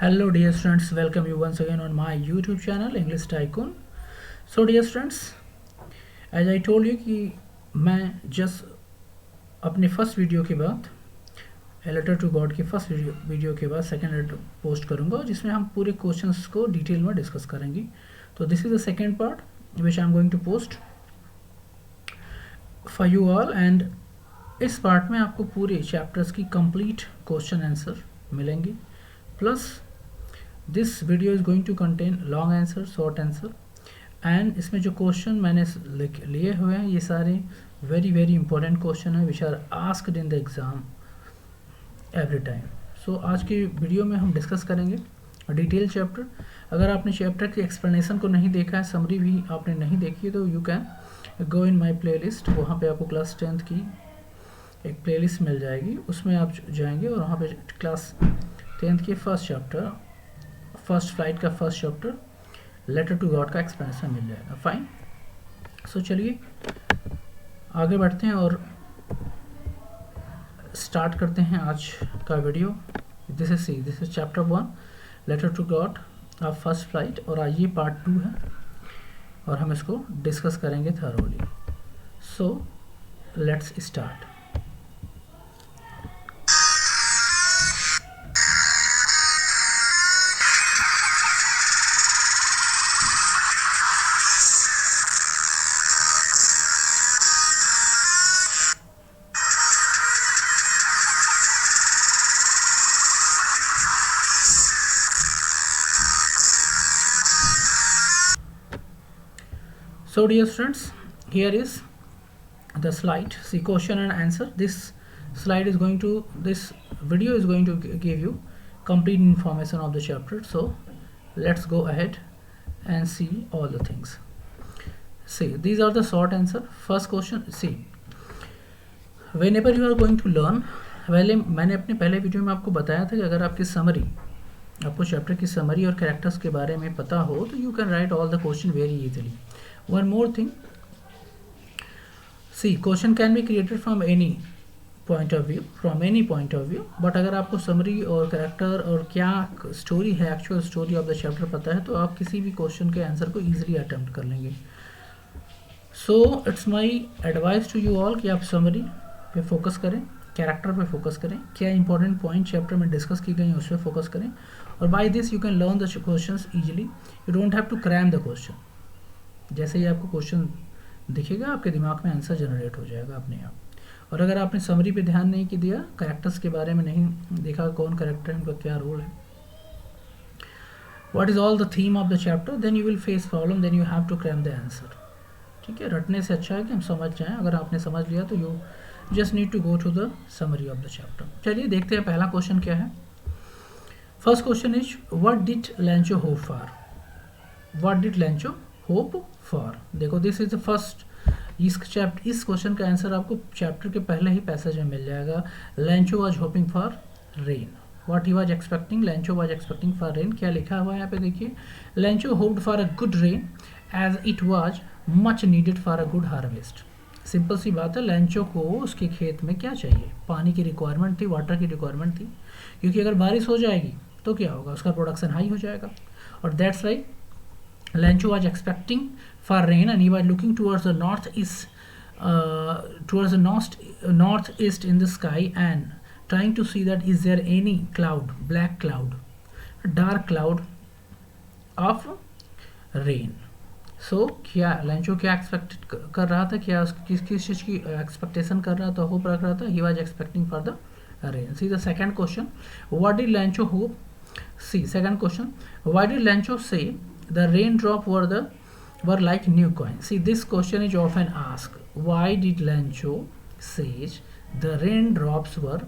Hello dear students, welcome you once again on my YouTube channel English Tycoon. So dear students, as I told you कि मैं just अपने first video के बाद letter to God की first video के बाद second letter post करूंगा जिसमें हम पूरे क्वेश्चंस को डिटेल में डिस्कस करेंगे. तो this is the second part which I am going to post for you all. And इस पार्ट में आपको पूरे चैप्टर्स की कंप्लीट क्वेश्चन आंसर मिलेंगे. Plus this video is going to contain long answer, short answer. And इसमें जो question मैंने लिए हुए हैं ये सारे वेरी वेरी इंपॉर्टेंट क्वेश्चन है which are asked in the exam every time. So आज की वीडियो में हम डिस्कस करेंगे डिटेल चैप्टर. अगर आपने चैप्टर की एक्सप्लेनेशन को नहीं देखा है, समरी भी आपने नहीं देखी है, तो you can go in my play list. वहाँ पर आपको क्लास 10th की एक प्ले लिस्ट मिल जाएगी, उसमें आप जाएंगे और वहाँ पे क्लास 10th के फर्स्ट चैप्टर, फर्स्ट फ्लाइट का first chapter letter to God का एक्सप्लेनेशन मिल जाएगा. फाइन. सो चलिए आगे बढ़ते हैं और स्टार्ट करते हैं आज का video. This is chapter 1 letter to God of first flight, और आज ये पार्ट 2 है और हम इसको डिस्कस करेंगे thoroughly. So let's start. So dear students, here is the slide. See question and answer. This video is going to give you complete information of the chapter. So let's go ahead and see all the things. See, these are the short answer. First question. See, whenever you are going to learn, मैंने अपने पहले video में आपको बताया था कि अगर आपकी समरी, आपको चैप्टर की समरी और कैरेक्टर्स के बारे में पता हो तो you can right all the question very easily. One more thing, see question can be created from any point of view, but अगर आपको समरी और कैरेक्टर और क्या स्टोरी है, actual story of the chapter पता है तो आप किसी भी क्वेश्चन के आंसर को इजीली अटेम्प्ट कर लेंगे. So it's my advice to you all कि आप समरी पे फोकस करें, कैरेक्टर पे फोकस करें, क्या इंपॉर्टेंट पॉइंट चैप्टर में डिस्कस की गई हैं उस पर फोकस करें, और by this you can learn the questions easily. You don't have to cram the question. जैसे ही आपको क्वेश्चन दिखेगा आपके दिमाग में आंसर जनरेट हो जाएगा अपने आप. और अगर आपने समरी पे ध्यान नहीं दिया, कैरेक्टर्स के बारे में नहीं देखा, कौन कैरेक्टर है, उनका क्या रोल है, what is all the theme of the chapter, then you will face problem, then you have to cram the answer. ठीक है, रटने से अच्छा है कि हम समझ जाएं. अगर आपने समझ लिया तो you just need to go to the summary of the chapter. चलिए देखते हैं पहला क्वेश्चन क्या है. First question is what did Lencho hope for. What did Lencho hope for. देखो दिस इज द फर्स्ट, इस क्वेश्चन का आंसर आपको चैप्टर के पहले ही पैसेज में मिल जाएगा. Lencho was hoping for rain. What he was expecting, Lencho was expecting for rain. क्या लिखा हुआ है यहाँ पे देखिए, Lencho hoped for a good rain as it was much needed for a good harvest. Simple सी बात है, लैंचो को उसके खेत में क्या चाहिए, पानी की रिक्वायरमेंट थी, वाटर की रिक्वायरमेंट थी, क्योंकि अगर बारिश हो जाएगी तो क्या होगा, उसका प्रोडक्शन हाई हो जाएगा. और that's why Lancho was expecting for rain and he was looking towards the northeast in the sky and trying to see that is there any cloud, black cloud, dark cloud of rain. So क्या Lancho क्या expect कर रहा था, क्या किस चीज़ की expectation कर रहा था, होप रख रहा था. He was expecting for the rain. See the second question, what did Lancho hope. See second question, why did Lancho say the raindrop were like new coins. See this question is often asked. Why did Lancho says the raindrops were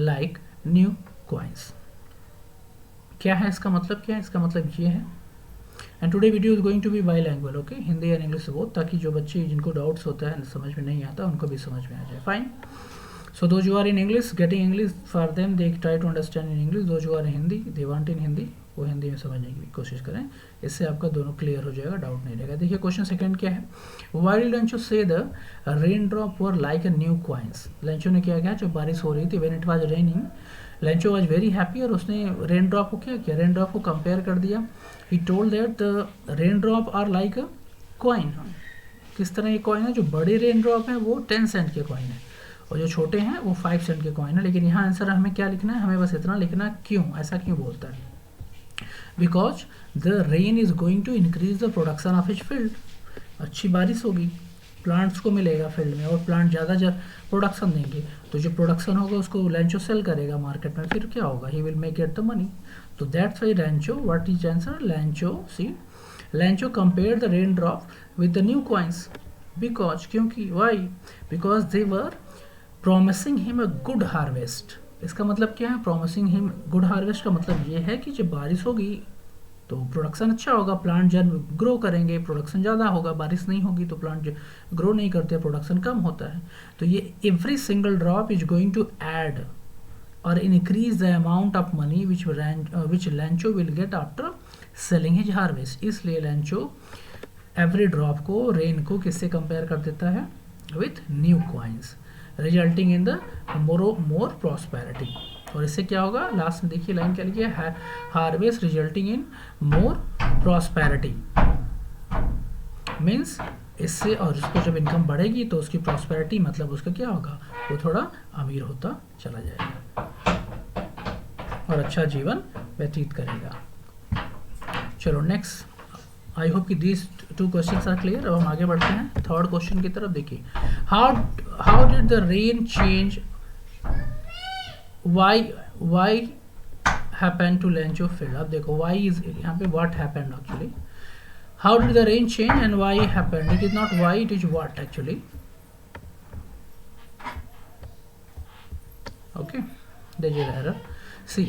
like new coins. क्या है इसका मतलब, क्या है इसका मतलब ये है. And today video is going to be bilingual. Okay, Hindi और इंग्लिश बोथ, ताकि जो बच्चे जिनको डाउट्स होता है समझ में नहीं आता उनको भी समझ में आ जाए. Fine. So those who are in English, getting English for them, they try to understand in English. Those who are in Hindi, they want in Hindi, वो हिंदी में समझने की कोशिश करें. इससे आपका दोनों क्लियर हो जाएगा, डाउट नहीं रहेगा. देखिए क्वेश्चन सेकंड क्या है. Why did Lancho say the raindrop were like a new coins. Lancho ने क्या किया, जब बारिश हो रही थी, when it was raining, Lencho was very happy, और उसने रेन ड्रॉप को क्या किया, रेन ड्रॉप को कंपेयर कर दिया. He told that the rain drop are like a coin. किस तरह ये कॉइन है, जो बड़े रेन ड्रॉप हैं वो 10 सेंट के कॉइन है, और जो छोटे हैं वो 5 सेंट के कॉइन है. लेकिन यहाँ आंसर हमें क्या लिखना है, हमें बस इतना लिखना है क्यों, ऐसा क्यों बोलता है. Because the rain is going to increase the production of his field. अच्छी बारिश होगी, प्लांट्स को मिलेगा फील्ड में, और प्लांट ज़्यादा प्रोडक्शन देंगे, तो जो प्रोडक्शन होगा उसको लेंचो सेल करेगा मार्केट में, फिर क्या होगा, he will make get the money. तो that's why Lencho, what is answer, Lencho, see Lencho compare the rain drop with the new coins. Because, क्योंकि, why, because they were promising him a good harvest. इसका मतलब क्या है, promising him good harvest का मतलब ये है कि जब बारिश होगी तो प्रोडक्शन अच्छा होगा, प्लांट जब ग्रो करेंगे प्रोडक्शन ज़्यादा होगा, बारिश नहीं होगी तो प्लांट ग्रो नहीं करते, प्रोडक्शन कम होता है. तो ये every single drop is going to add और increase the amount of money which Lencho will get after selling his harvest. इसलिए लेंचो एवरी ड्रॉप को, रेन को किससे कंपेयर कर देता है, with new coins, resulting in the more prosperity. और इससे क्या होगा, लास्ट में देखिए लाइन क्या लिखी है, harvest resulting in more prosperity. Means इससे, और उसको जब इनकम बढ़ेगी तो उसकी प्रॉस्पेरिटी मतलब उसका क्या होगा, वो थोड़ा अमीर होता चला जाएगा और अच्छा जीवन व्यतीत करेगा. चलो नेक्स्ट, आई होप कि दीज 2 क्वेश्चंस आर क्लियर. अब हम आगे बढ़ते हैं थर्ड क्वेश्चन की तरफ. देखिए, how did the rain change, why happened to Lencho field. अब देखो why is यहाँ पे what happened actually. How did the rain change and why happened? It is not why, it is what actually. Okay, there is an error. See,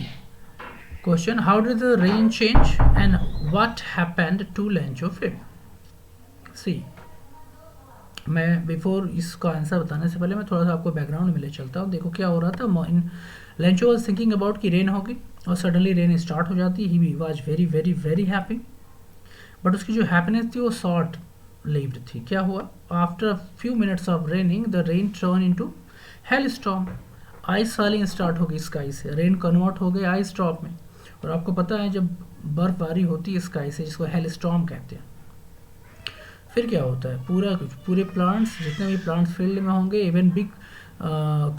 question, how did the rain change and what happened to Lencho field? See, मैं before इसका answer बताने से पहले मैं थोड़ा सा आपको background में ले चलता हूँ. देखो क्या हो रहा था, लेंचो वॉज थिंकिंग अबाउट कि रेन होगी, और सडनली रेन स्टार्ट हो जाती. He was very very very happy, but उसकी जो हैप्पीनेस थी वो शॉर्ट लिव्ड थी. क्या हुआ, after few minutes of raining the rain turn into hello storm. Ice falling start होगी स्काई से, रेन कन्वर्ट हो गए आइस ड्रॉप में. और आपको पता है जब बर्फबारी होती है स्काई से, जिसको हेल स्टॉर्म कहते हैं, फिर क्या होता है, पूरे प्लांट्स, जितने भी प्लांट्स फील्ड में होंगे, even big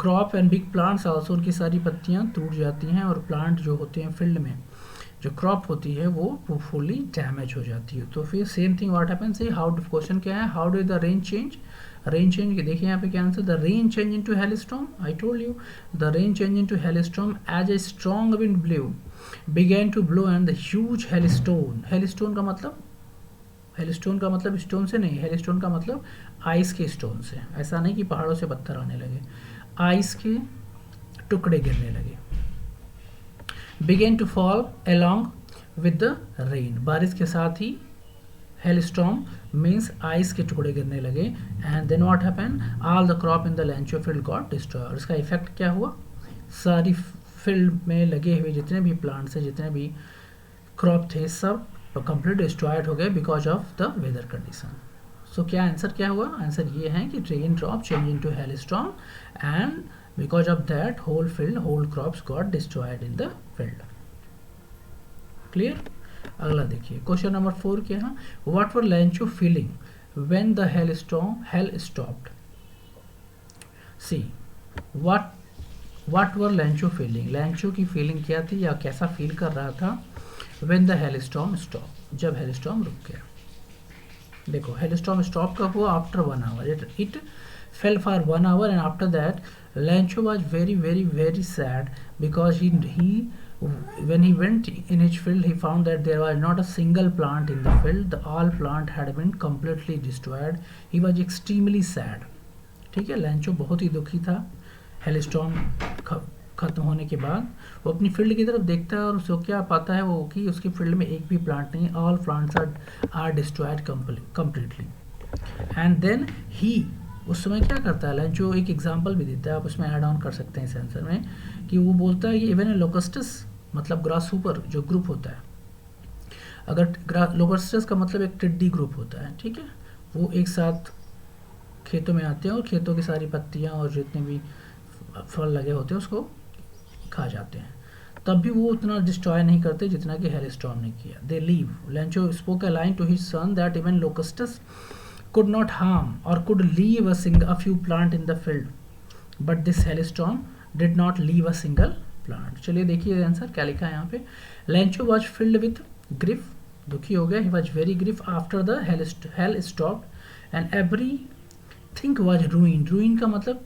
crop and big plants also, उनकी सारी पत्तियां टूट जाती हैं, और प्लांट जो होते हैं फील्ड में, जो क्रॉप होती है वो फुली डैमेज हो जाती है. तो फिर same thing what happens, how, question क्या है, how did the rain change. Rain change, देखिए यहाँ पे क्या answer, the rain change into hailstorm. I told you, the rain change into hailstorm as a strong wind blew began to blow and the huge hailstone. Hailstone का मतलब, hailstone का मतलब stone से नहीं, हेलस्टोन का मतलब आइस के stone से. ऐसा नहीं कि पहाड़ों से पत्थर आने लगे, आइस के टुकड़े गिरने लगे. Began to fall along with the rain, बारिश के साथ ही हेलस्टॉर्म मीन्स आइस के टुकड़े गिरने लगे. And then what happened, all the crop in the Lencho field got destroy. और इसका इफेक्ट क्या हुआ, सारी फील्ड में लगे हुए जितने भी प्लांट्स हैं, जितने भी क्रॉप थे, सब कंप्लीट डिस्ट्रॉयड हो गए because of the weather condition. So क्या आंसर क्या हुआ, आंसर ये है कि rain drop change into hailstorm and because of that whole crops got destroyed in the field. Clear. अगला देखिए, क्वेश्चन नंबर 4 क्या है, what were Lencho feeling when the hail stopped. See, what were Lencho feeling, Lencho की feeling क्या थी या कैसा feel कर रहा था, when the hailstorm stopped, जब hailstorm रुक गया. देखो hailstorm stop कब हुआ, after 1 hour. It fell for 1 hour and after that Lencho was very very very sad because he when he went in his field he found that there was not a single plant in the field. All plant had been completely destroyed. He was extremely sad. ठीक है, Lencho बहुत ही दुखी था. hailstorm खत्म होने के बाद वो अपनी फील्ड की तरफ देखता है और उसको क्या पाता है वो कि उसकी फील्ड में एक भी प्लांट नहीं, all plants are destroyed completely. And then he उस समय क्या करता है, जो एक एग्जांपल भी देता है, आप उसमें ऐड ऑन कर सकते हैं इस आंसर में, कि वो बोलता है कि इवन ए लोकस्टस मतलब ग्रास सुपर जो ग्रुप होता है, अगर लोकस्टस का मतलब एक टिड्डी ग्रुप होता है, ठीक है, वो एक साथ खेतों में आते हैं और खेतों की सारी पत्तियाँ और जितने भी फल लगे होते हैं उसको खा जाते हैं, तब भी वो उतना डिस्ट्रॉय नहीं करते जितना कि हेलस्टॉर्म ने किया. They leave. Lencho spoke a line to his son that even locusts could not harm or could leave a few plant in the field, but this hailstorm did not leave a single plant. चलिए देखिए answer क्या लिखा है यहाँ पे. Lencho was filled with grief, दुखी हो गया. He was very grief after the hail stopped and everything was ruined. Ruined का मतलब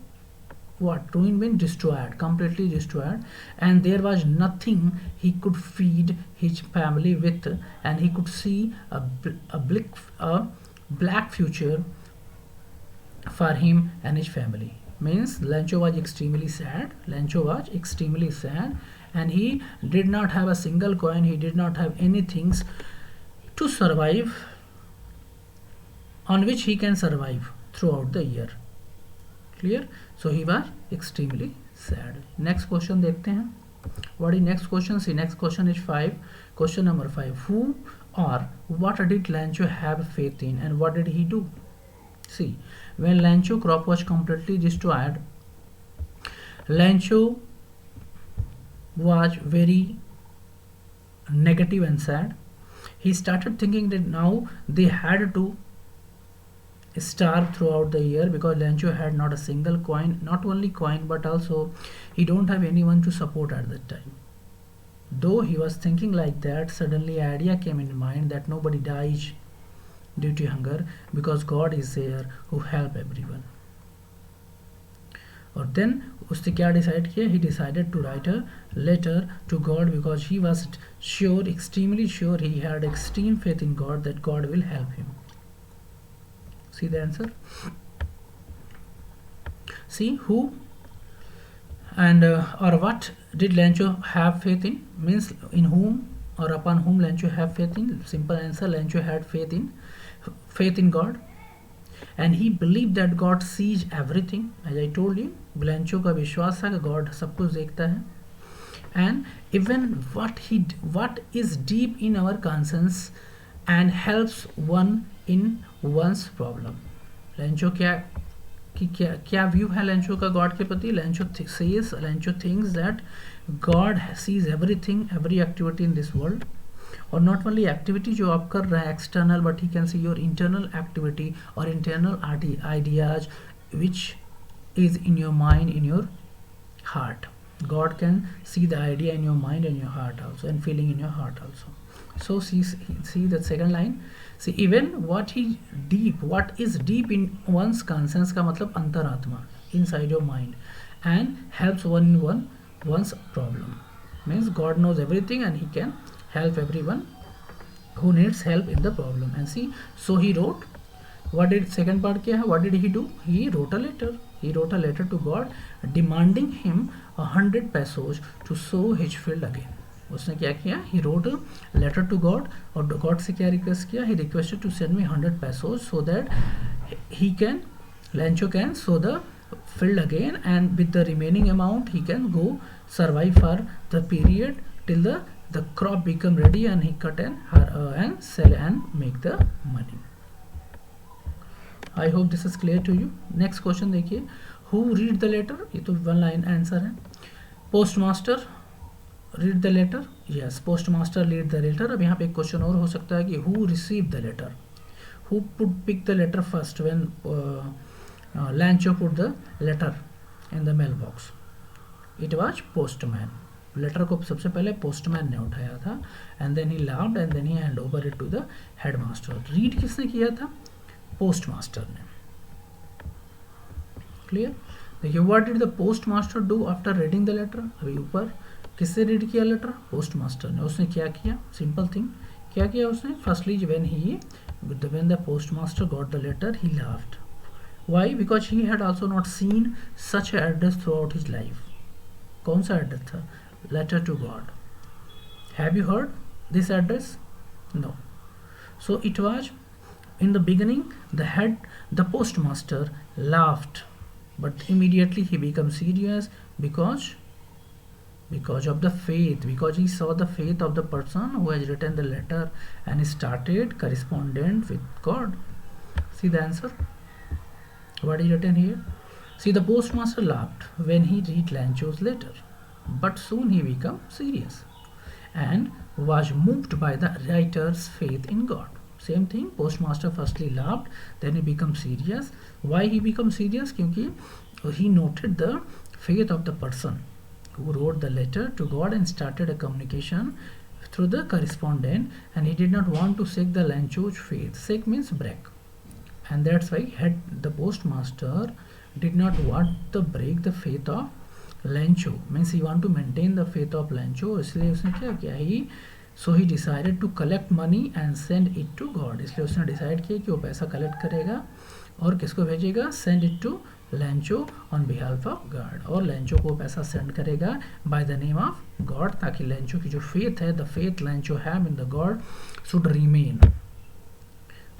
what? Ruined means destroyed, completely destroyed, and there was nothing he could feed his family with, and he could see a black future for him and his family. Means Lencho was extremely sad. Lencho was extremely sad, and he did not have a single coin. He did not have any things to survive, on which he can survive throughout the year. Clear? So he was extremely sad. Next question देखते हैं. What is next question? See, next question is 5. Question number 5. Who or what did Lencho have faith in, and what did he do? See, when Lencho crop was completely destroyed, Lencho was very negative and sad. He started thinking that now they had to starve throughout the year because Lencho had not a single coin. Not only coin, but also he don't have anyone to support at that time. Though he was thinking like that, suddenly an idea came in mind that nobody dies due to hunger because God is there who help everyone. और then उसने क्या decide किया? He decided to write a letter to God because he was sure, extremely sure, he had extreme faith in God that God will help him. See the answer? See, who and or what did Lencho have faith in? Means in whom or upon whom Lencho have faith in? Simple answer, Lencho had faith in God, and he believed that God sees everything. As I told you, Lencho का विश्वास था कि God सब कुछ देखता है, and even what is deep in our conscience and helps one in one's problem. Lencho क्या view है लेंचो का गॉड के प्रति? Lencho thinks that God sees everything, every activity in this world, और नॉट ओनली एक्टिविटी जो आप कर रहे हैं external, but he can see your internal activity और internal ideas which is in your mind, in your heart. God can see the idea in your mind and your heart also, and feeling in your heart also. So see the second line. See, even what is deep in one's conscience का मतलब अंतरात्मा, inside your mind, and helps one in one's problem. Means God knows everything and he can help everyone who needs help in the problem. And see, so he wrote. What did second part क्या है? What did he do? He wrote a letter. He wrote a letter to God demanding him 100 pesos to sow his field again. उसने क्या किया? He wrote a letter to God, और God से क्या request किया? He requested to send me 100 pesos so that Lencho can sow the field again, and with the remaining amount he can go survive for the period till the crop become ready and he cut and sell and make the money. I hope this is clear to you. Next question देखिए, who read the letter? ये तो one line answer है. Postmaster read the letter. Yes, postmaster read the letter. अब यहाँ पे एक question और हो सकता है कि who received the letter? Who picked the letter first when Lencho put the letter in the mailbox? It was postman. Letter को सबसे पहले पोस्टमैन ने उठाया था, and then he laughed and then he hand over it to the headmaster. Read किसने किया था? Postmaster ने. क्लियर? देखिए, what did the postmaster do after reading the letter? अभी ऊपर किससे रीड किया लेटर? पोस्टमास्टर ने. उसने क्या किया? Simple thing. क्या किया उसने? Firstly when the postmaster got the letter, he laughed. Why? Because he had also not seen such an address throughout his life. कौन सा एड्रेस था? Letter to God. Have you heard this address? No. So it was in the beginning, the postmaster laughed, but immediately he became serious because of the faith, because he saw the faith of the person who has written the letter and started correspondence with God. See the answer? What is written here? See, the postmaster laughed when he read Lencho's letter. but soon he became serious and was moved by the writer's faith in God. Same thing, postmaster firstly laughed, then he became serious. Why he became serious? क्योंकि he noted the faith of the person who wrote the letter to God and started a communication through the correspondent, and he did not want to shake the Lancho's faith. Shake means break, and that's why the postmaster did not want to break the faith of Lancho. Means he want to maintain the faith of Lancho. इसलिए उसने क्या किया? he decided to collect money and send it to God. इसलिए उसने decide किया कि वो पैसा कलेक्ट करेगा और किसको भेजेगा? Send it to Lancho on behalf of God. और Lancho को पैसा सेंड करेगा by the name of God, ताकि Lancho की जो faith है, the faith Lancho have in the God should remain.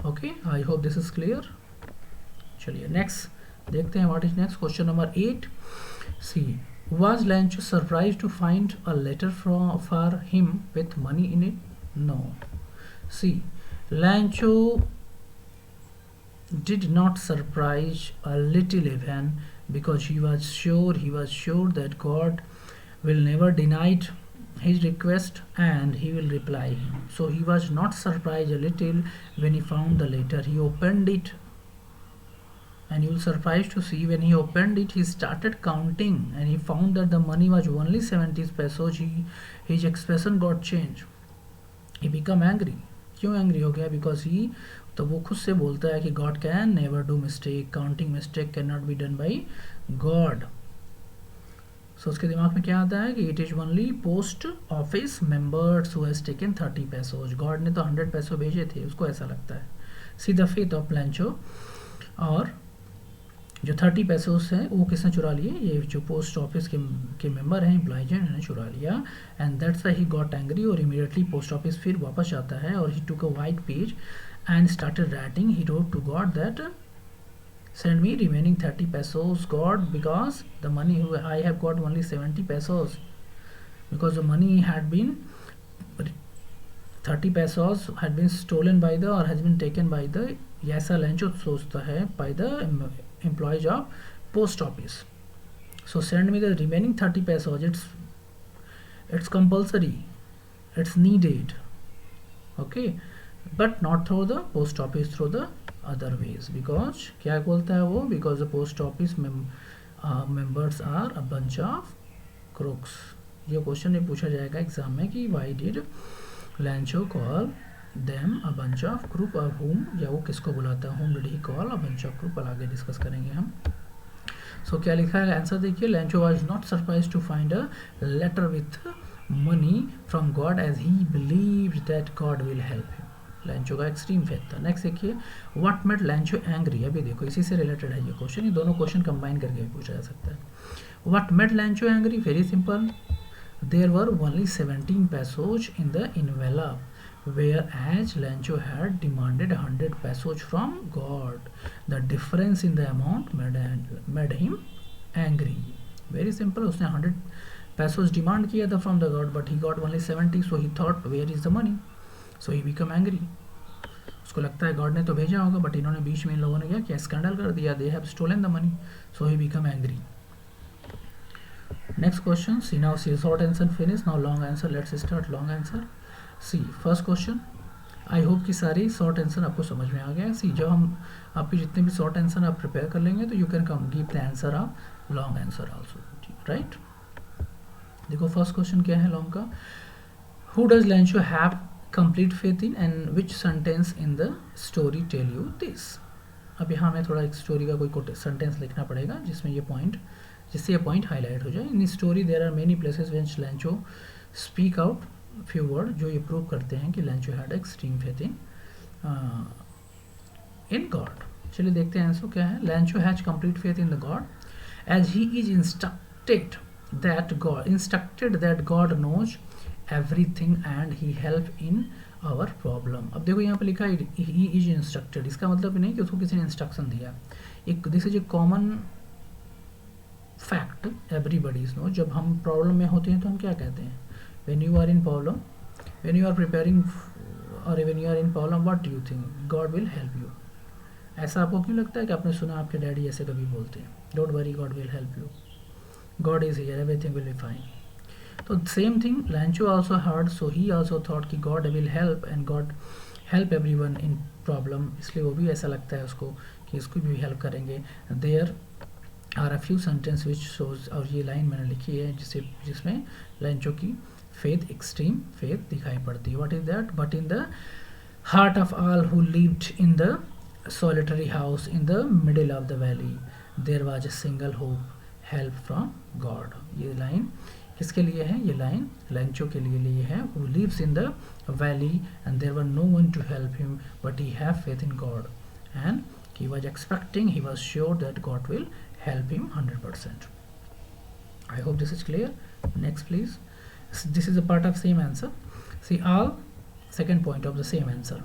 Okay, I hope this is clear. चलिए next देखते हैं what is next. Question number 8. See, was Lancho surprised to find a letter for him with money in it? No. See, Lancho did not surprise a little even, because he was sure that God will never deny his request and he will reply him. So he was not surprised a little when he found the letter. He opened it, and you will surprised to see when he opened it, he started counting and he found that the money was only 70 pesos. His expression got changed. He became angry. क्यों angry हो गया? Because he, तो वो खुद से बोलता है कि God can never do mistake, counting mistake can not be done by God. So उसके दिमाग में क्या आता है कि it is only post office members who has taken 30 pesos. God ने तो 100 पैसों भेजे थे, उसको ऐसा लगता है. See the faith of लैंचो. और जो 30 पैसों हैं वो किसने चुरा लिए? ये जो पोस्ट ऑफिस के मेंबर हैं, एम्प्लॉइज हैं, उन्होंने चुरा लिया. And that's why he got angry. और इमीडिएटली पोस्ट ऑफिस फिर वापस जाता है और he took a white page and started writing. He wrote to God that send me remaining 30 pesos God, because the money I have got only 70 pesos, because the money had been 30 pesos had been stolen by the or has been taken by the, ऐसा लैंचो सोचता है, by the employees of post office. So send me the remaining 30 pesos. It's compulsory, it's needed, okay, but not through the post office, through the other ways. Because क्या बोलता है वो? Because the post office members are a bunch of crooks. ये question नहीं पूछा जाएगा exam में कि why did Lancho call them a bunch of crook, or whom, या वो किसको बुलाता है, whom did he call a bunch of crook, पर आगे डिस्कस करेंगे हम. सो क्या लिखा है आंसर देखिए. Lancho was not surprised to find a letter with money from God as he believed that God will help him. Lancho का extreme faith था. नेक्स्ट देखिए, what made Lancho angry. अभी देखो इसी से रिलेटेड है ये क्वेश्चन, ये दोनों क्वेश्चन कंबाइन करके भी पूछा जा सकता है. What made Lancho angry? Very simple. There were only 17 pesos in the envelope, whereas Lancho had demanded 100 pesos from God. The difference in the amount made him angry. Very simple. उसने 100 pesos demand किया था from the God, but he got only 70, so he thought where is the money, so he became angry. उसको लगता है God ने तो भेजा होगा, बट इन्होंने बीच में इन लोगों ने क्या स्कैंडल कर दिया. They have stolen the money, so he became angry. Next question. See, now see short answer finish. Now long answer. Let's start long answer. See first question. I hope कि सारी short answer आपको समझ में आ गया. सी जब हम आपकी जितने भी शॉर्ट आंसर आप प्रिपेयर कर लेंगे तो you can come give the answer of long answer also, right. देखो फर्स्ट क्वेश्चन क्या है लॉन्ग का. Who does Lencho have complete faith in and which sentence in the story tell you this. अब यहाँ हमें थोड़ा एक स्टोरी का कोई सेंटेंस लिखना पड़ेगा जिसमें ये पॉइंट, जिससे ये पॉइंट हाईलाइट हो जाए. In story there are many places when Lencho speak out few word जो ये प्रूव करते हैं कि Lencho had extreme faith in God. चलिए देखते हैं आंसर क्या है. Lencho has complete faith in the God as he is instructed that God knows everything and he help in our problem. अब देखो यहाँ पे लिखा है ही इज इंस्ट्रक्टेड. इसका मतलब नहीं कि उसको किसी ने इंस्ट्रक्शन दिया. एक this is a common fact, everybody know. जब हम प्रॉब्लम में होते हैं तो हम क्या कहते हैं? when you are in problem, when you are preparing or when you are in problem, what do you think? God will help you. ऐसा आपको क्यों लगता है कि आपने सुना आपके डैडी ऐसे कभी बोलते हैं? Don't worry, God will help you. God is here, everything will be fine. तो same thing Lencho also heard, so he also thought कि God will help and God help everyone in problem, इसलिए वो भी ऐसा लगता है उसको कि इसको भी हेल्प करेंगे. There are a few sentence which shows, और ये लाइन मैंने लिखी है जिसमें लैंचो की फेथ, एक्सट्रीम फेथ दिखाई पड़ती है. What is that? But in the heart of all who lived in the solitary house in the middle of the valley there was a single hope, help from God. ये line किसके लिए है? ये line लैंचो के लिए है. who lives in the valley and there were no one to help him but he have faith in God and he was expecting, he was sure that God will help him 100%. I hope this is clear. Next please. This is a part of same answer. See, all second point of the same answer.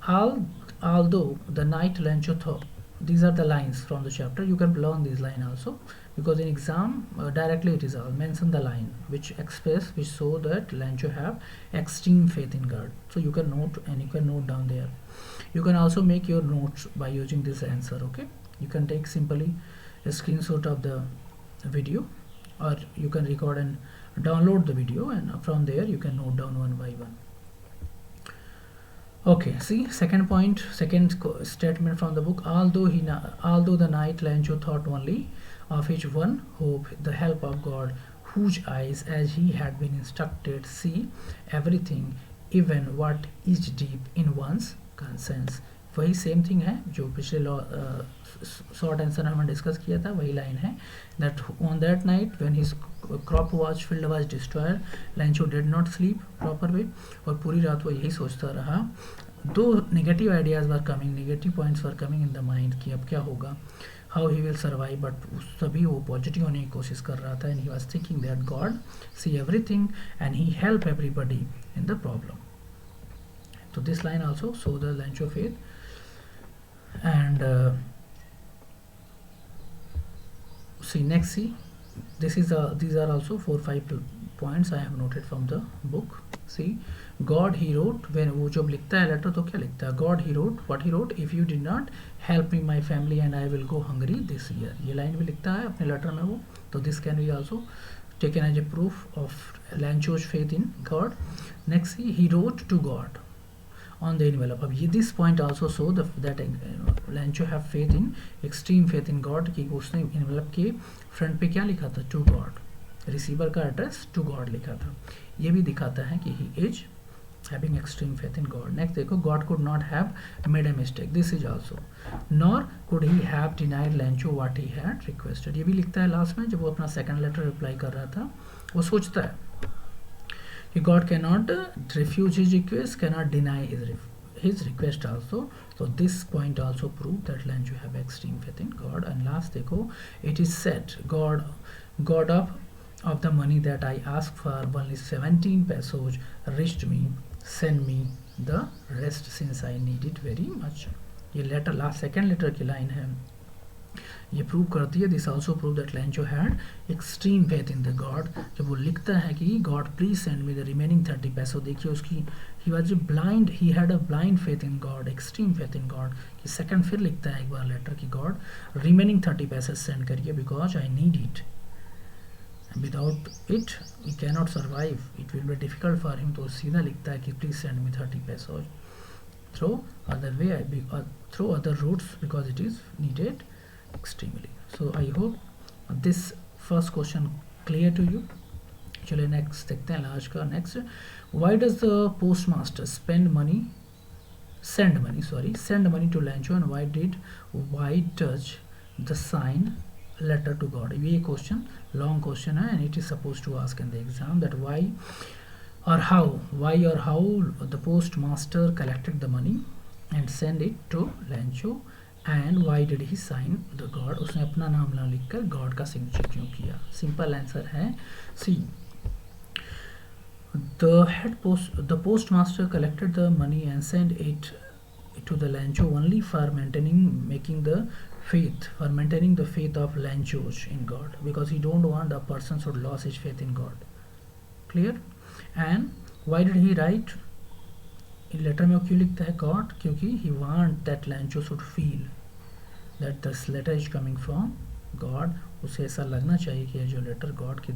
Although the night Lancho thought, these are the lines from the chapter. You can learn this line also because in exam directly it is all mention the line which express, which show that Lancho have extreme faith in God. So you can note and you can note down there. You can also make your notes by using this answer. Okay, you can take simply a screenshot of the video or you can record and download the video and from there you can note down one by one. Okay, see second point, second statement from the book. Although the night Lancho thought only of his one hope, the help of God, whose eyes, as he had been instructed, see everything, even what is deep in one's conscience. वही same thing है जो पिछले short answer हमने discuss किया था, वही line है. That on that night when his crop was field was destroyed, लैंचो did not sleep proper way, और पूरी रात वो यही सोचता रहा. दो negative ideas were coming, negative points were coming in the mind कि अब क्या होगा, how he will survive, but सभी वो पॉजिटिव होने की कोशिश कर रहा था. And he was thinking that God see everything and he help everybody in the problem. तो this line also show the Lencho faith. And see next, see these are also 4-5 points I have noted from the book. See, God he wrote, when वो जब लिखता है letter तो क्या लिखता है? God he wrote, what he wrote, if you did not help me my family and I will go hungry this year. ये line भी लिखता है अपने लेटर में वो. तो this can be also taken as a proof of Lancho's faith in God. Next, see, he wrote to God on the envelope. अब ये this point also show that Lancho have faith in, extreme faith in God, कि उसने envelope के front पे क्या लिखा था? To God. Receiver का एड्रेस to God लिखा था. ये भी दिखाता है कि he is having extreme faith in God. Next देखो, God could not have made a mistake. This is also. Nor could he have denied Lancho what he had requested. ये भी लिखता है लास्ट में जब वो अपना सेकंड लेटर रिप्लाई कर रहा था. वो सोचता है God cannot refuse his request, cannot deny his request also. So this point also proved that Lancho have extreme faith in God. And last देखो, it is said, God of the money that I asked for, only 17 pesos reached me, send me the rest since I need it very much. ये letter last second letter की line है, ये prove करती है. This also prove that लैंचो had extreme faith in the God. जब वो लिखता है कि God please send me the remaining 30 पैसो, देखिए उसकी he was blind, he had a blind faith in God, extreme faith in God. कि सेकंड फिर लिखता है एक बार लेटर कि गॉड रिमेनिंग 30 पैसे सेंड करिए because I need it, without it we cannot survive, it will be difficult for him. तो सीधा लिखता है कि please send me 30 pesos through other way, through other routes because it is needed extremely. So I hope this first question clear to you. चलिए next देखते हैं last का. next, why does the postmaster send money to Lancho and why does the sign letter to God? ये question long question है and it is supposed to ask in the exam that why or how the postmaster collected the money and send it to Lancho and why did he sign the God. उसने अपना नाम ना लिखकर God का signature क्यों किया? Simple answer है सी, the postmaster collected the money and sent it to the Lancho only for maintaining the faith of Lancho's in God, because he don't want a person should lose his faith in God. Clear? And why did he write letter में वो क्यों लिखता है God? क्योंकि he want that Lencho should feel that this letter is coming from God, उसे ऐसा लगना चाहिए कि जो लेटर गॉड के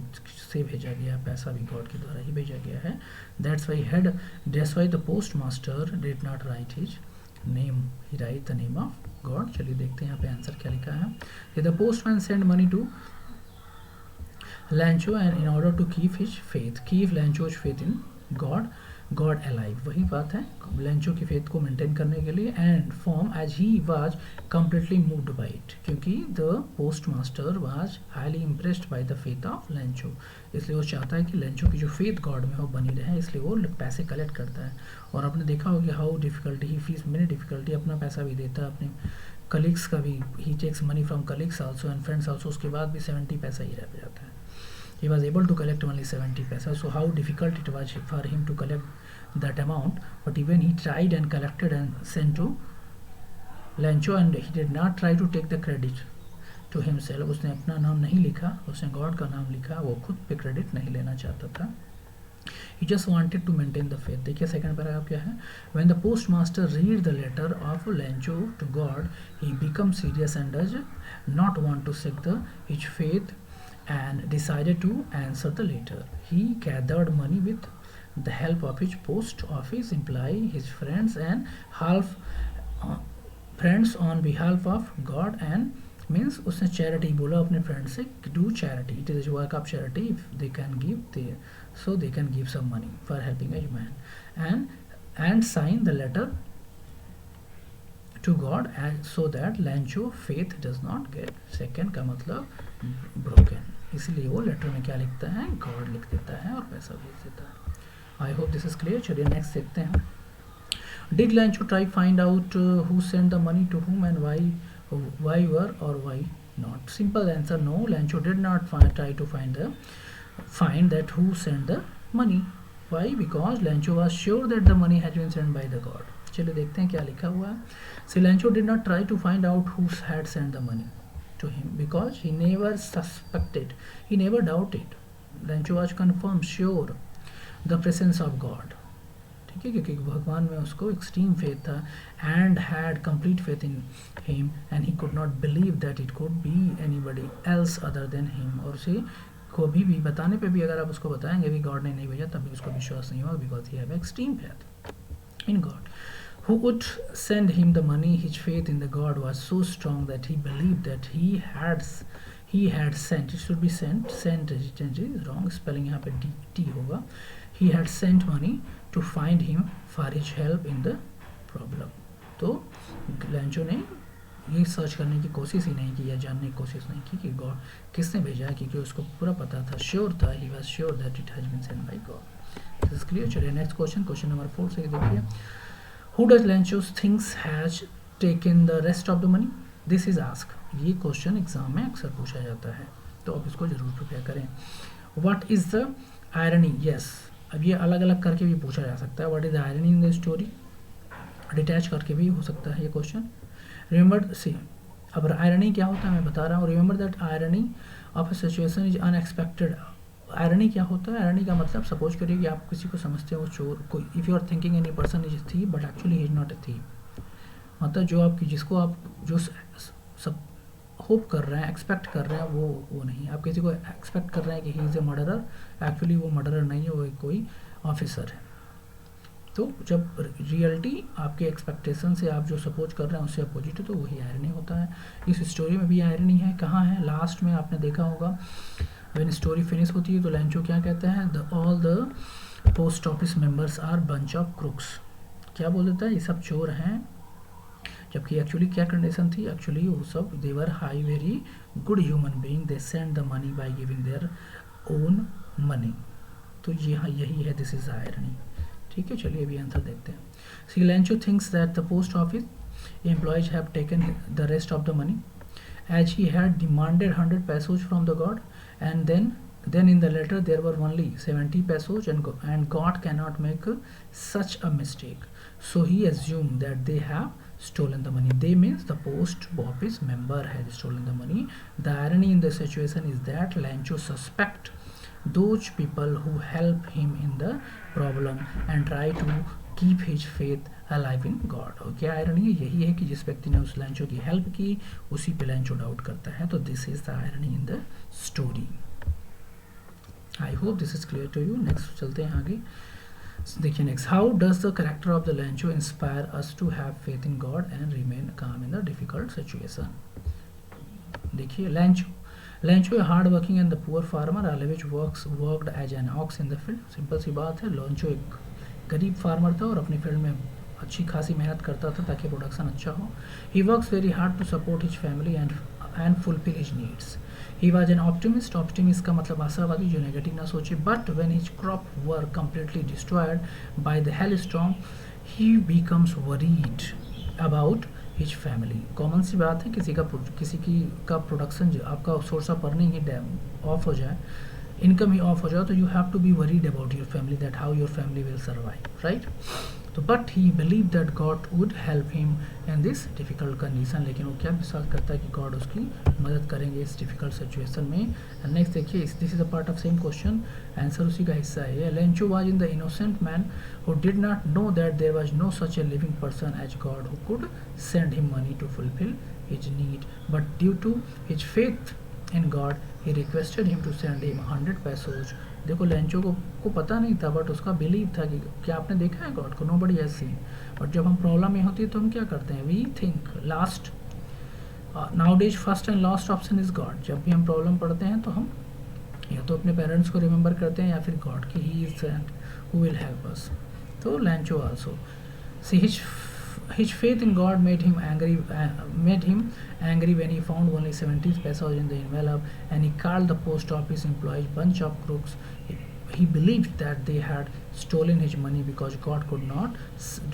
से भेजा गया, पैसा भी गॉड के द्वारा ही भेजा गया है. That's why the post master did not write his name, he write the name of God. चलिए देखते हैं यहाँ पे आंसर क्या लिखा है. The postman send money to Lancho and in order to keep his faith, keep Lancho's faith in God alive. वही बात है, Lancho की faith को maintain करने के लिए, and form as he was completely moved by it, क्योंकि the postmaster was highly impressed by the faith of Lancho. इसलिए वो चाहता है कि Lancho की जो faith God में वो बनी रहे, इसलिए वो पैसे कलेक्ट करता है. और आपने देखा होगा how difficulty he feels many difficulty, अपना पैसा भी देता है, अपने कलीग्स का भी, he takes money from colleagues also and friends also, उसके बाद भी 70 पैसा ही रह जाता है. He was able to collect only 70 paisa. So how difficult it was for him to collect that amount. But even he tried and collected and sent to Lancho, and he did not try to take the credit to himself. उसने अपना नाम नहीं लिखा, उसने God का नाम लिखा, वो खुद पे क्रेडिट नहीं लेना चाहता था. He just wanted to maintain the faith. देखिए सेकंड पैराग्राफ क्या है. When the postmaster read the letter of Lancho to God, he becomes serious and does not want to shake his faith and decided to answer the letter. He gathered money with the help of his post office employee, his friends and friends on behalf of God, and means उसने charity बोला अपने friends से, do charity, it is work of charity, if they can give there, so they can give some money for helping a man, and sign the letter to God, and so that Lancho faith does not get shaken का मतलब broken. इसलिए वो letter में क्या लिखता है, God लिख देता है और पैसा भेज देता है. I hope this is clear. चलिए नेक्स्ट देखते हैं. Did Lencho try find out who send the money to whom and why were और why not. Simple answer, no, Lencho did not try to find that who sent the money. Why? Because Lancho was sure that the money had been sent by the god. चलिए देखते हैं क्या लिखा हुआ है. So Lancho did not try to find out who had sent the money to him because he never suspected, he never doubted. Lancho was confirmed, sure the presence of God. ठीक है, क्योंकि भगवान में उसको एक्सट्रीम फेथ था, and had complete faith in him, and he could not believe that it could be anybody else other than him. और उसे कभी भी बताने पे भी अगर आप उसको बताएंगे भी गॉड ने नहीं भेजा, तब भी उसको विश्वास नहीं होगा, because he have extreme faith in God. Who would send him the money? His faith in the God was so strong that he believed that he had sent. It should be sent. Sent is wrong. Spelling यहाँ पे t होगा. He had sent money to find him for his help in the problem. तो लैंचो ने ये search करने की कोशिश ही नहीं की या जानने की कोशिश नहीं की कि गॉड किसने भेजा है, क्योंकि उसको पूरा पता था, श्योर था, he was sure that it has been sent by God. This is clear. चलिए नेक्स्ट क्वेश्चन नंबर 4 से देखिए. Who does Lancho thinks has taken the rest of the money? This is asked. ये question exam में अक्सर पूछा जाता है, तो आप इसको जरूर प्रिपेयर करें. What is the irony? Yes. अब ये अलग अलग करके भी पूछा जा सकता है. What is the irony in the story? Detach करके भी हो सकता है ये क्वेश्चन. Remember, see, अब irony क्या होता है मैं बता रहा हूँ. Remember that irony of a situation is unexpected. Irony क्या होता है? आयरनी का मतलब, सपोज करिए कि आप किसी को समझते हो चोर, कोई, if you are thinking any person is thief but actually he is not a thief. मतलब जो आपकी जिसको आप जो सब होप कर रहे हैं, एक्सपेक्ट कर रहे हैं, वो नहीं. आप किसी को एक्सपेक्ट कर रहे हैं कि he is a murderer, actually वो मर्डरर नहीं है, वो कोई ऑफिसर है. तो जब रियलिटी आपके एक्सपेक्टेशन से आप जो सपोज कर रहे हैं उससे अपोजिट है, तो वही आयरनी होता है. इस स्टोरी में भी आयरनी है. कहाँ है? लास्ट में आपने देखा होगा, व्हेन स्टोरी फिनिश होती है तो लैंचो क्या कहता है, all the post office members are bunch of crooks. क्या बोल देता है? ये सब चोर हैं. जबकि एक्चुअली क्या कंडीशन थी? एक्चुअली वो सब they were high very good human being, they send the money by giving their own money. तो यही है, दिस इज आयरनी. ठीक है, चलिए अभी आंसर देखते हैं. See Lencho thinks that the post office employees have taken the rest of the money as he had demanded 100 pesos from the god, and then in the letter there were only 70 pesos, and God cannot make such a mistake, so he assumed that they have stolen the money. They means the post office member had stolen the money. The irony in the situation is that Lancho suspect those people who help him in the problem and try to keep his faith alive in God. और क्या irony है, यही है कि जिस व्यक्ति ने उस लैंचो की हेल्प की उसी पे लैंचो डाउट करता है। तो this is the irony in the story. I hope this is clear to you. Next चलते हैं आगे। देखिए next, how does the character of the Lencho inspire us to have faith in God and remain calm in the difficult situation. देखिए Lencho a hard working and the poor farmer always worked as an ox in the field. Simple सी बात है, लैंचो एक गरीब farmer था और अपनी field में अच्छी खासी मेहनत करता था ताकि प्रोडक्शन अच्छा हो। He works very hard to support his family and fulfil his needs. He was an optimist. Optimist का मतलब आशावादी, जो नेगेटिव ना सोचे। But when his crop were completely destroyed by the hail storm he becomes worried about his family. Common सी बात है, किसी की का प्रोडक्शन आपका सोर्स ऑफ अर्निंग ही ऑफ हो जाए, इनकम ही ऑफ हो जाए, तो you have to B worried about your family, that how your family will survive, right. तो but he believe that God would help him in this difficult condition. लेकिन वो क्या विश्वास करता है कि गॉड उसकी मदद करेंगे इस डिफिकल्ट सिचुएशन में। एंड नेक्स्ट देखिए, this is a part of same question, answer उसी का हिस्सा है। Lencho was in the innocent man who did not know that there was no such a living person as God who could send him money to fulfil his need, but due to his faith in God he requested him to send him 100 pesos। देखो लैंचो को पता नहीं था, but उसका believe था कि क्या आपने देखा है गॉड को, नोबडी हैज सीन। बट जब हम प्रॉब्लम में होती है तो हम क्या करते हैं, we think last, nowadays first and last option is God. जब भी हम प्रॉब्लम पढ़ते हैं तो हम या तो अपने पेरेंट्स को रिमेंबर करते हैं या फिर गॉड की, he is who will help us. तो Lencho also see his faith in God made him angry when he found only 70 pesos in the envelope, and he called the post office employees bunch of crooks. He believed that they had stolen his money because God could not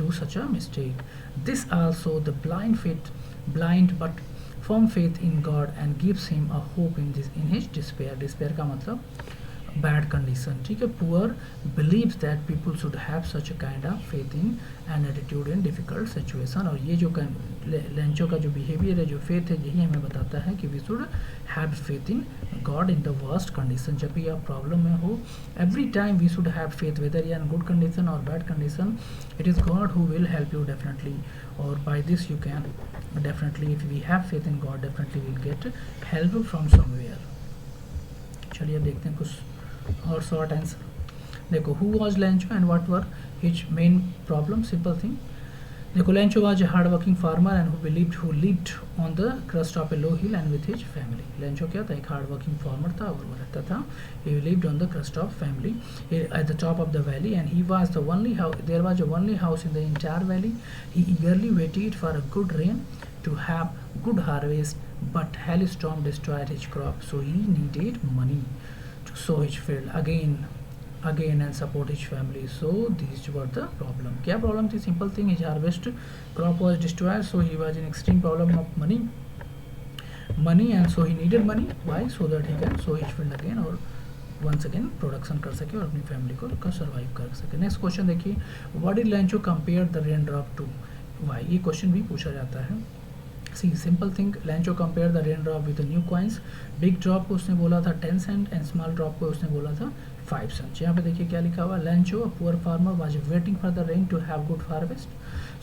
do such a mistake. This also the blind but firm faith in God and gives him a hope in his despair. Despair का मतलब bad condition, ठीक है। Poor believes that people should have such a kind of faith in and attitude in difficult situation. और ये जो लैंचो का जो behaviour है, जो फेथ है, यही हमें बताता है कि we should have faith in God in the worst condition. जब भी आप प्रॉब्लम में हो, every time we should have faith, whether you are in good condition और bad condition, it is God who will help you definitely. और by this you can definitely, if we have faith in God, definitely will get help from somewhere. चलिए अब देखते हैं कुछ और short answer. देखो, who was Lencho and what were his main problem. Simple thing, देखो Lencho was a hard working farmer and who lived on the crust of a low hill and with his family. Lencho क्या था, एक hard working farmer था और वो रहता था, he lived on the crust of family at the top of the valley, and he was the only house, there was a only house in the entire valley. He eagerly waited for a good rain to have good harvest, but hailstorm destroyed his crop, so he needed money to sow his field again and support his family. So these were the problem. क्या problem थी? Simple thing, his harvest crop was destroyed, so he was in extreme problem of money, and so he needed money. Why? So that he can sow his field again और once again production कर सके और अपनी family को survive कर सके। Next question देखिए, what did Lencho compare the rain drop to, why? ये क्वेश्चन भी पूछा जाता है। See simple thing, Lencho compare the rain drop with new coins. Big drop को उसने बोला था 10 सेंट एंड स्मॉल ड्रॉप को उसने बोला था 5 सेंट। यहाँ पे देखिए क्या लिखा हुआ, Lencho a poor farmer was waiting for the rain to have good harvest,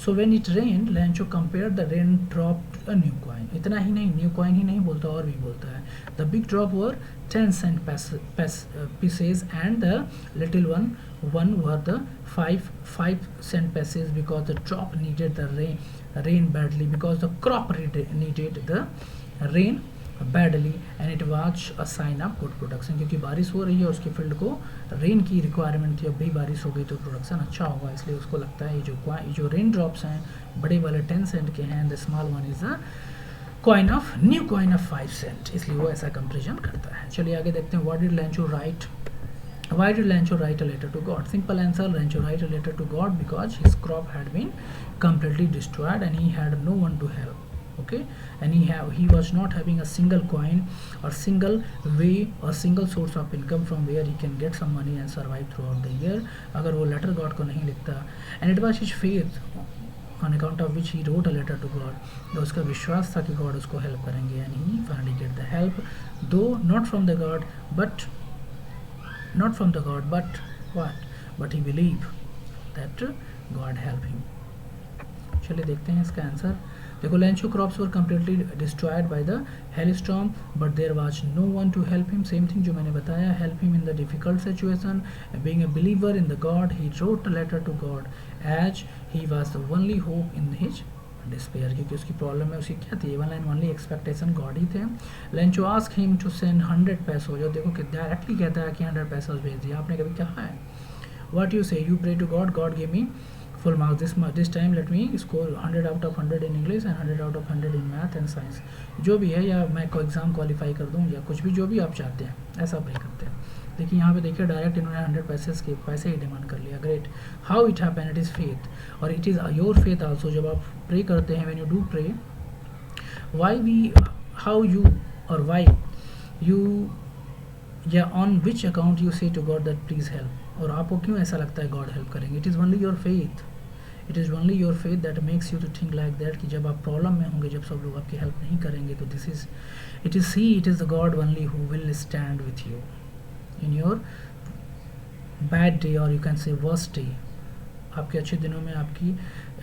so when it rain Lencho compare the rain drop to a new coin. इतना ही नहीं, न्यू कॉइन ही नहीं बोलता और भी बोलता है, the big drop were 10 cent pieces and the little one were the 5 cent pieces, because the crop needed the rain badly, because the crop needed the rain badly, and it was a sign of good production। क्योंकि बारिश हो रही है, उसकी field को rain की requirement थी, अब भी बारिश हो गई तो प्रोडक्शन अच्छा होगा, इसलिए उसको लगता है ये जो रेन ड्रॉप्स हैं बड़े वाले 10 सेंट के हैं, the small one is new coin of 5 cent, इसलिए वो ऐसा कंपेरिजन करता है। चलिए आगे देखते हैं, what did लैंचो right, why did Lancho write a letter to God? Simple answer, Lancho write a letter to God because his crop had been completely destroyed and he had no one to help. Okay, and he was not having a single coin or single way or single source of income from where he can get some money and survive throughout the year. अगर वो letter God को नहीं लिखता, and it was his faith on account of which he wrote a letter to God, तो उसका विश्वास था कि God उसको हेल्प करेंगे, and he finally get the help, though not from the God but what? But he believed that God help him. चलिए देखते हैं इसका आंसर। देखो, Lencho crops were completely destroyed by the hailstorm but there was no one to help him. Same thing जो मैंने बताया, help him in the difficult situation. Being a believer in the God, he wrote a letter to God as he was the only hope in his despair, क्योंकि उसकी problem में उसकी क्या थी, one and only expectation God ही थे। Lencho ask him to send 100 पैसों, जो देखो कि डायरेक्टली कहता है कि 100 पैसों भेज दिया। आपने कभी कहा है what you say, you pray to God, God give me full marks this time, let me score 100 out of 100 in English and 100 out of 100 in math and science, जो भी है, या मैं को एग्ज़ाम क्वालिफाई कर दूँ, या कुछ भी जो भी आप चाहते हैं, ऐसा प्रे करते हैं। देखिए यहाँ पे देखिए डायरेक्ट इन्होंने 100 पैसे ही डिमांड कर लिया। Great. How it happen, it is faith, और it is your faith also. जब आप प्रे करते हैं, when you do pray, why we, how you, और वाई यू, या on which account you say to God that please help, और आपको क्यों ऐसा लगता है गॉड हेल्प करेंगे। It is only your faith, it is only your faith that makes you to think like that, कि जब आप प्रॉब्लम में होंगे, जब सब लोग आपकी हेल्प नहीं करेंगे, तो this is, it is see, it is the God only who will stand with you in your bad day, और you can say worst day. आपके अच्छे दिनों में आपकी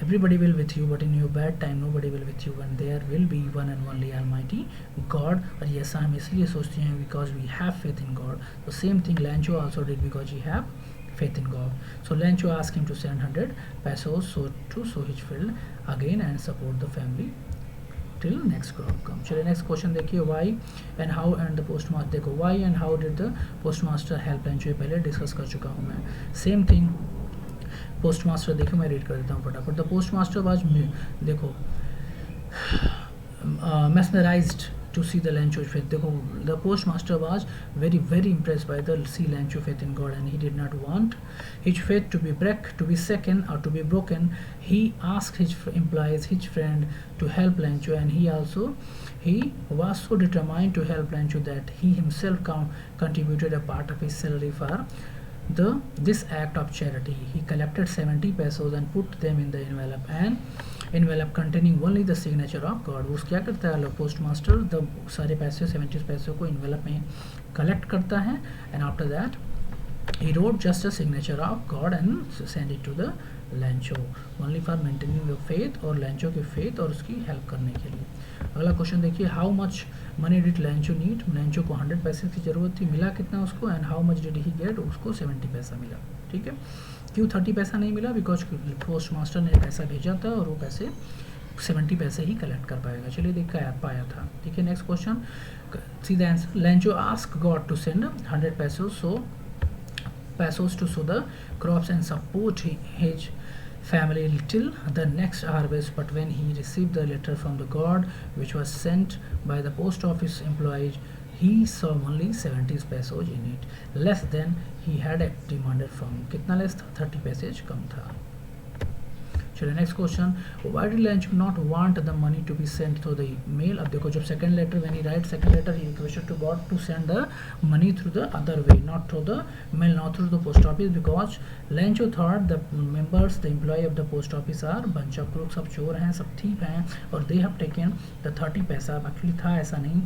everybody will with you, but in your bad time nobody will with you, and there will be one and only almighty God. और ये ऐसा हम इसलिए सोचते हैं because we have faith in God. तो same thing Lencho also did because he have faith in God. So Lencho asked him to send 100 pesos to sow his field again and support the family till next crop comes. चलिए next question देखिए, why and how and the postmaster, देखो why and how did the postmaster help Lencho, ये पहले discuss कर चुका हूँ मैं। Same thing postmaster, देखो मैं रीड कर देता हूँ फटाफट। द पोस्टमास्टर वाज, देखो mesmerized to see the Lencho faith. देखो, the postmaster was very impressed by the see Lencho faith in God, and he did not want his faith to be shaken or to be broken. He asked his employees, his friend, to help Lencho, and he was so determined to help Lencho that he himself contributed a part of his salary for this act of charity. He collected 70 pesos and put them in the envelope containing only the signature of God. वो क्या करता है, post master the सारे पैसे 70 पैसों को envelope में collect करता है, and after that he wrote just a signature of God and send it to the Lencho only for maintaining the faith, और Lencho की faith और उसकी हेल्प करने के लिए। अगला क्वेश्चन देखिए, how much money did Lencho need, Lencho को 100 पैसे की ज़रूरत थी, मिला कितना उसको, and how much did he get, उसको 70 पैसा मिला। ठीक है, क्यों 30 पैसा नहीं मिला, बिकॉज पोस्ट मास्टर ने पैसा भेजा था और वो पैसे 70 पैसे ही कलेक्ट कर पाएगा। चलिए देख पाया था। ठीक है, next question, see the answer. Lencho asked God to send 100 pesos to sow the crops and support his family till the next harvest, but when he received the letter from the God which was sent by the post office employees, he saw only 70 pesos in it, less than he had demanded from. कितना less था, 30 पैसे कम था। चलिए next question, why did Lencho not want the money to be sent through the mail. अब देखो, जब second letter, when he write second letter, he requested to God to send the money through the other way, not through the mail, not through the post office, because Lencho thought the members, the employ of the post office are bunch of crooks, सब चोर हैं, सब thief हैं, और they have taken the 30 पैसा। Actually था ऐसा नहीं,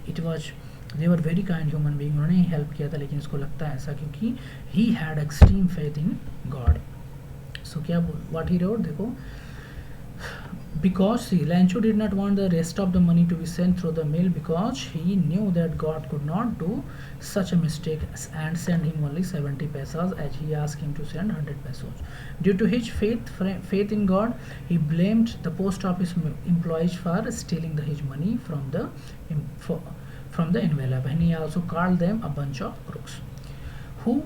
it was, they were very kind human being, उन्होंने ही हेल्प किया था, लेकिन इसको लगता है ऐसा क्योंकि he had extreme faith in God. So क्या व्हाट ही रोट, देखो, because see, Lencho did not want the rest of the money to be sent through the mail, because he knew that God could not do such a mistake and send him only 70 pesos as he asked him to send 100 pesos. Due to his faith in God, he blamed the post office employees for stealing his money from the envelope, and he also called them a bunch of crooks who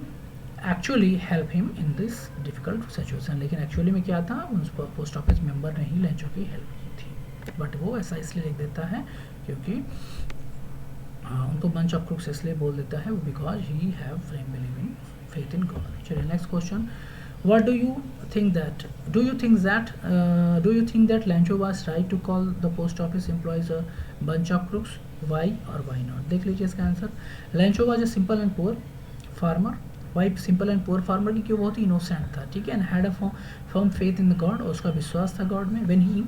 actually help him in this difficult situation. लेकिन actually में क्या था, उस post office member ने ही Lencho की help की थी, but वो ऐसा इसलिए लिख देता है क्योंकि उनको बंच ऑफ क्रूक्स इसलिए बोल देता है because he have firm believing faith in God. चलिए next question, what do you think that Lencho was right to call the post office employees a bunch of crooks? Why or why not? देख लीजिए इसका आंसर। Lencho was a simple and poor farmer why simple and poor farmer की, क्यों बहुत ही innocent था, ठीक है, and had a firm faith in God, और उसका विश्वास था गॉड में. When he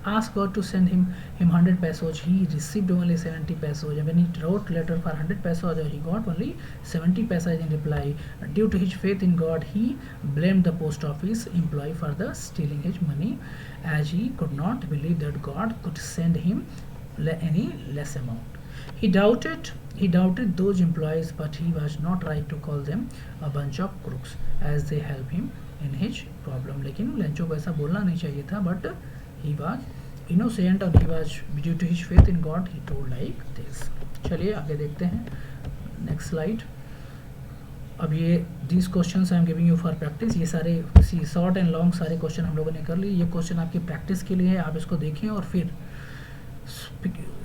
asked God to send him 100 pesos, he received only 70 pesos. And when he wrote letter for 100 pesos, he got only 70 pesos in reply. Due to his faith in God, he blamed the post office employee for the stealing his money, as he could not believe that God could send him any less amount. He doubted those employees, but he was not right to call them a bunch of crooks, as they helped him in his problem. लेकिन Lencho को ऐसा बोलना नहीं चाहिए था, but he was innocent and he was due to his faith in God, he told like this. चलिए आगे देखते हैं, नेक्स्ट स्लाइड. अब ये these questions I am giving you for practice, ये सारे शॉर्ट एंड लॉन्ग सारे क्वेश्चन हम लोगों ने कर लिए. ये क्वेश्चन आपकी प्रैक्टिस के लिए है, आप इसको देखें और फिर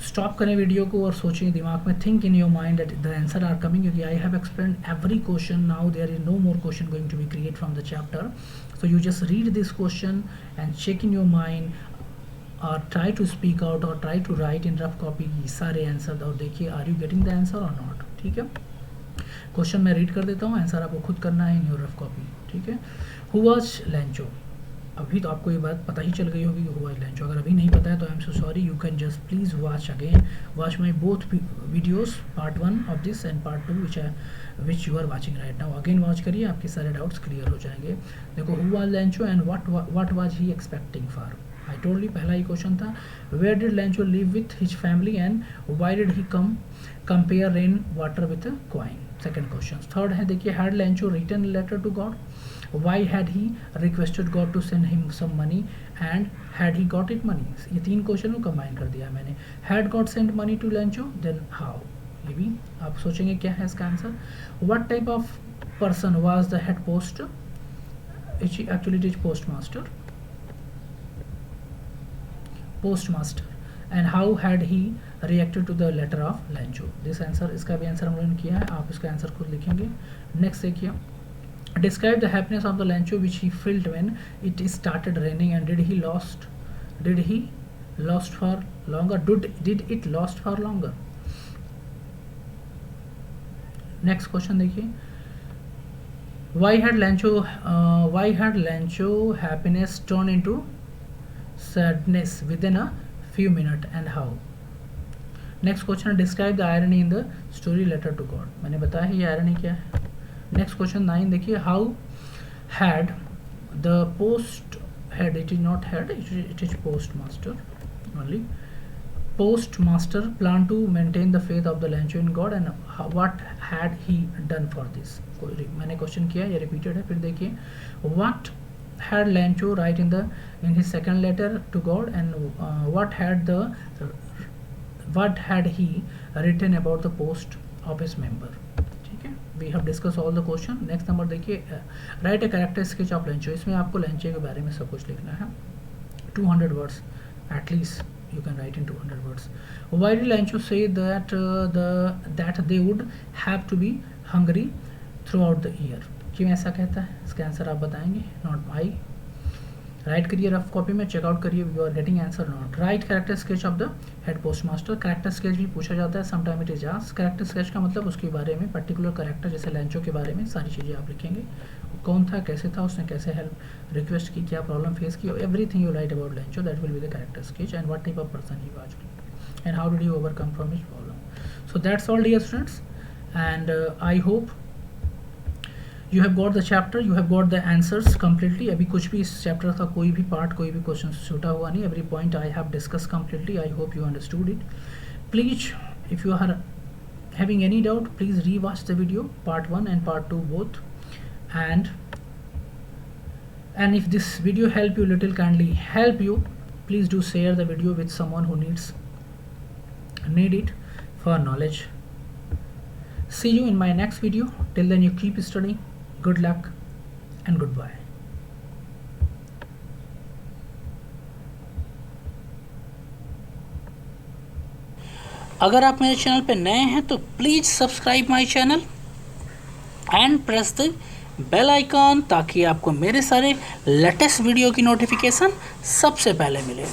स्टॉप करें वीडियो को और सोचें दिमाग में, think in your mind that the answer are coming, क्योंकि I have explained every question. Now there is no more question going to be create from the chapter, so you just read this question and check in your mind और try to speak out और try to write in rough copy सारे answer, और देखिए are you getting the answer और not. ठीक है, question मैं read कर देता हूँ, आंसर आपको खुद करना है इन योर रफ कॉपी. ठीक है, हु वाज लेंचो. अभी तो आपको ये बात पता ही चल गई होगी हु वाज लेंचो. अगर अभी नहीं पता है तो I am so sorry, you can just please watch again, watch my both videos, part 1 of this and part 2 which you are watching right now. Again watch करिए, आपके सारे डाउट्स क्लियर हो जाएंगे. देखो, who was Lencho and what was he expecting for. I told you, पहला ही question था, where did Lencho live with his family and why did he compare rain water with coin. Second question. Third है, देखिए, had Lencho written letter to God, why had he requested God to send him some money and had he got it money. ये तीन question को combine कर दिया मैंने. had God sent money to Lencho, then how. ये भी आप सोचेंगे क्या है इसका answer. what type of person was the head post, actually it is postmaster and how had he reacted to the letter of Lencho. this answer, इसका भी answer हम लोगों ने किया है, आप इसका आंसर खुद लिखेंगे. नेक्स्ट देखिए, describe the happiness of the Lencho which he felt when it started raining, and did he lost for longer, did it lost for longer. next question देखिए, why had Lencho happiness turned into sadness within a few minutes and how. next question, describe the irony in the story letter to God. मैंने बताया है ये irony क्या है. Next question 9 देखिए, how had the post head, it is not head, it is post master only, post master plan to maintain the faith of the Lencho in God and what had he done for this. मैंने question किया, ये repeated है. फिर देखिए, what had Lencho write in his second letter to God and what had he written about the post of his member. We have discussed all the question. Next number देखिए, right a character sketch of Lencho. इसमें आपको Lencho के बारे में सब कुछ लिखना है. 200 words at least you can write in 200 words. Why did Lencho say that they would have to be hungry throughout the year. क्यों ऐसा कहता है, इसका आंसर आप बताएंगे, नॉट आई. राइट करिए रफ कॉपी में, चेकआउट करिए, you are getting answer not. Write character sketch of the head post master. Character sketch भी पूछा जाता है, sometime it is asked. Character sketch का मतलब उसके बारे में, पर्टिकुलर कैरेक्टर जैसे लेंचो के बारे में सारी चीज़ें आप लिखेंगे. कौन था, कैसे था, उसने कैसे हेल्प रिक्वेस्ट की, क्या प्रॉब्लम फेस की, everything you write about Lencho, that will be the character sketch. And what type of person he was and how did he overcome from his problem. So that's all dear students, and I hope you have got the chapter, you have got the answers completely. अभी कुछ भी इस chapter का कोई भी part, कोई भी question छूटा हुआ नहीं. every point I have discussed completely. I hope you understood it. Please, if you are having any doubt, please rewatch the video, part 1 and part 2 both. And if this video help you little, kindly help you, please do share the video with someone who need it for knowledge. See you in my next video. Till then, you keep studying. Good luck and goodbye. अगर आप मेरे channel पे नए हैं तो please subscribe my channel and press the bell icon, ताकि आपको मेरे सारे लेटेस्ट वीडियो की नोटिफिकेशन सबसे पहले मिले.